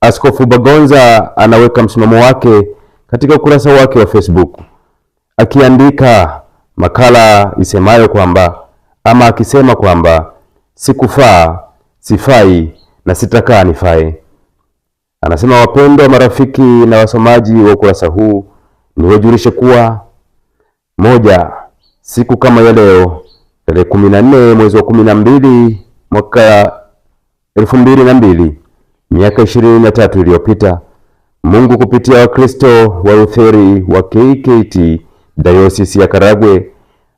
Askofu Bagonza anaweka msimamo wake katika ukurasa wake wa Facebook, akiandika makala isemayo kwamba akisema kwamba sikufaa, sifai na sitakaa nifae. Anasema, wapendwa marafiki na wasomaji wa ukurasa huu, niwajulishe kuwa moja, siku kama ya leo tarehe 14 mwezi wa 12 mwaka 2002, miaka 23 iliyopita, Mungu kupitia Wakristo wa Lutheri wa KKKT Dayosisi ya Karagwe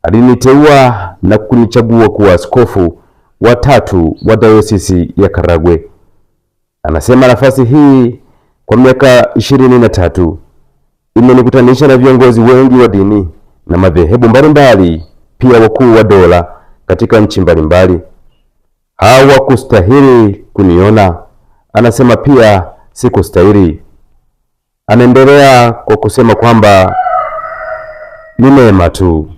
aliniteua na kunichagua kuwa askofu wa 3 wa Dayosisi ya Karagwe. Anasema nafasi hii kwa miaka 23 imenikutanisha na viongozi wengi wa dini na madhehebu mbalimbali, pia wakuu wa dola katika nchi mbalimbali. Hawakustahili kuniona, anasema pia sikustahili. Anaendelea kwa kusema kwamba ni neema tu.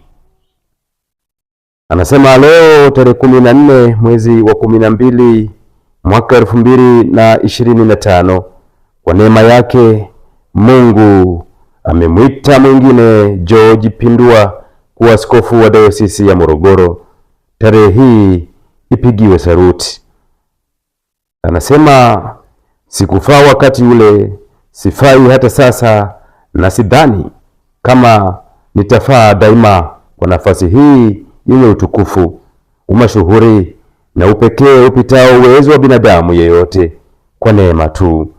Anasema leo tarehe 14 mwezi wa 12 mwaka 2025, kwa neema yake Mungu amemwita mwingine George Pindua kuwa askofu wa Dayosisi ya Morogoro. Tarehe hii ipigiwe saruti. Anasema sikufaa wakati ule, sifai hata sasa, na sidhani kama nitafaa daima kwa nafasi hii yenye utukufu, umashuhuri na upekee upitao uwezo wa binadamu yeyote, kwa neema tu.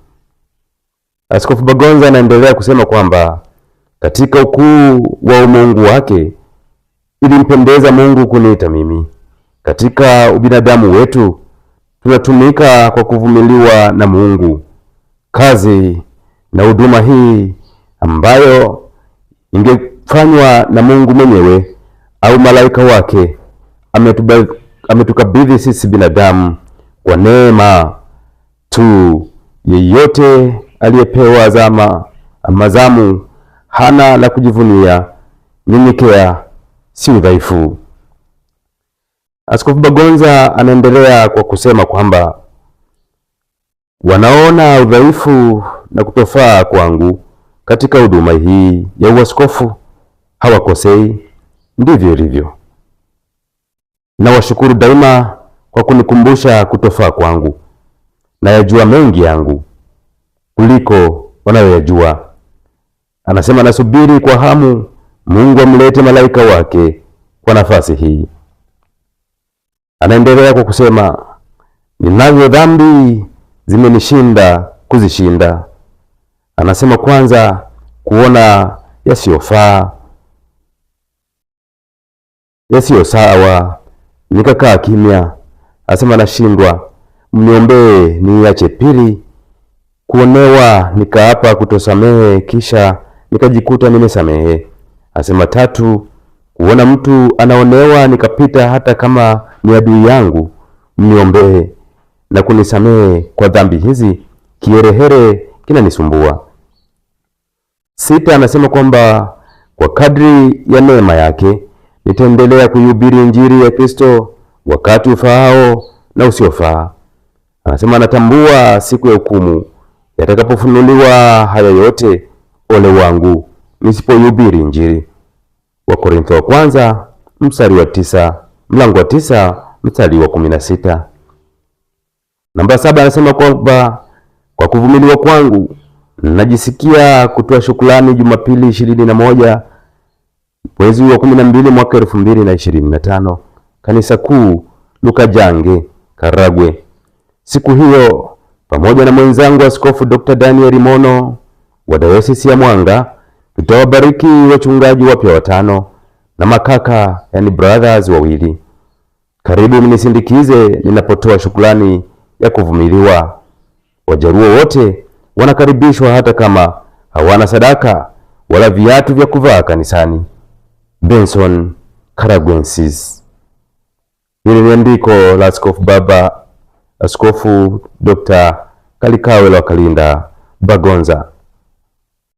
Askofu Bagonza anaendelea kusema kwamba katika ukuu wa umungu wake ilimpendeza Mungu kuniita mimi. Katika ubinadamu wetu tunatumika kwa kuvumiliwa na Mungu. Kazi na huduma hii ambayo ingefanywa na Mungu mwenyewe au malaika wake ametukabidhi sisi binadamu kwa neema tu. Yeyote aliyepewa zamu hana la kujivunia, nyenyekea, si udhaifu. Askofu Bagonza anaendelea kwa kusema kwamba wanaona udhaifu na kutofaa kwangu katika huduma hii ya uaskofu hawakosei, ndivyo ilivyo. Na washukuru daima kwa kunikumbusha kutofaa kwangu. Nayajua mengi yangu kuliko wanayoyajua. Anasema nasubiri kwa hamu Mungu amlete malaika wake kwa nafasi hii. Anaendelea kwa kusema, ninazo dhambi zimenishinda kuzishinda. Anasema kwanza, kuona yasiyofaa, yasiyo sawa, nikakaa kimya. Anasema nashindwa, mniombee niache. Pili, kuonewa, nikaapa kutosamehe, kisha nikajikuta nimesamehe. Anasema tatu, kuona mtu anaonewa nikapita hata kama ni adui yangu, mniombee na kunisamehe kwa dhambi hizi, kiherehere kinanisumbua. Sita, anasema kwamba kwa kadri ya neema yake nitaendelea kuihubiri Injili ya Kristo wakati ufaao na usiofaa. Anasema anatambua siku ya hukumu yatakapofunuliwa haya yote, ole wangu nisipoihubiri Injili. Wakorintho wa kwanza mstari wa 9, mlango wa 9 mstari wa 16. Namba 7, anasema kwamba kwa kuvumiliwa kwangu najisikia kutoa shukrani Jumapili 21 mwezi wa 12 mwaka 2025, kanisa kuu Lukajange, Karagwe. Siku hiyo pamoja na mwenzangu Askofu Dr. Daniel Mono wa Dayosisi ya Mwanga tutawabariki wachungaji wapya 5 na makaka, yani brothers wawili. Karibu mnisindikize ninapotoa shukrani ya kuvumiliwa. Wajaruo wote wanakaribishwa hata kama hawana sadaka wala viatu vya kuvaa kanisani. Benson, Karagwensis. Hili ni andiko la Askofu Baba Askofu Dr. Kalikawe Lwakalinda Bagonza.